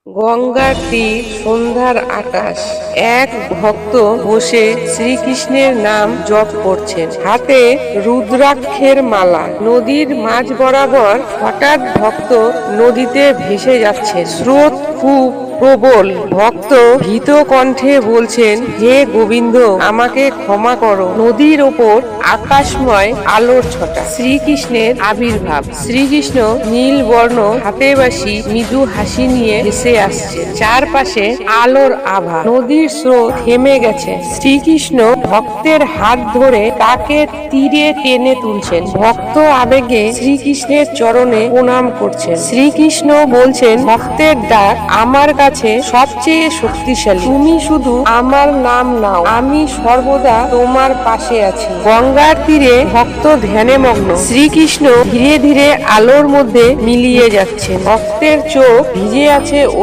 গঙ্গার তীর, সন্ধ্যার আকাশ। এক ভক্ত বসে শ্রীকৃষ্ণের নাম জপ করছেন, হাতে রুদ্রাক্ষের মালা। নদীর মাঝ বরাবর হঠাৎ ভক্ত নদীতে ভেসে যাচ্ছেন। স্রোত খুব প্রবল। ভক্ত ভীত কণ্ঠে বলছেন, হে গোবিন্দ, আমাকে ক্ষমা করো। নদীর ওপর আকাশময় আলোর ছটা, শ্রীকৃষ্ণের আবির্ভাব। শ্রীকৃষ্ণ নীল বর্ণ, হাতে বাঁশি, মৃদু হাসি নিয়ে ভেসে আসছে। চারপাশে আলোর আভা। নদীর স্রোত থেমে গেছে। শ্রীকৃষ্ণ ভক্তের হাত ধরে তাকে তীরে টেনে তুলছেন। ভক্ত আবেগে শ্রীকৃষ্ণের চরণে প্রণাম করছেন। শ্রীকৃষ্ণ বলছেন, ভক্তের ডাক আমার কাছে সবচেয়ে শক্তিশালী। তুমি শুধু আমার নাম নাও, আমি সর্বদা তোমার পাশে আছি। গঙ্গার তীরে ভক্ত ধ্যানে মগ্ন। শ্রীকৃষ্ণ ধীরে ধীরে আলোর মধ্যে মিলিয়ে যাচ্ছেন। ভক্তের চোখ ভিজে আছে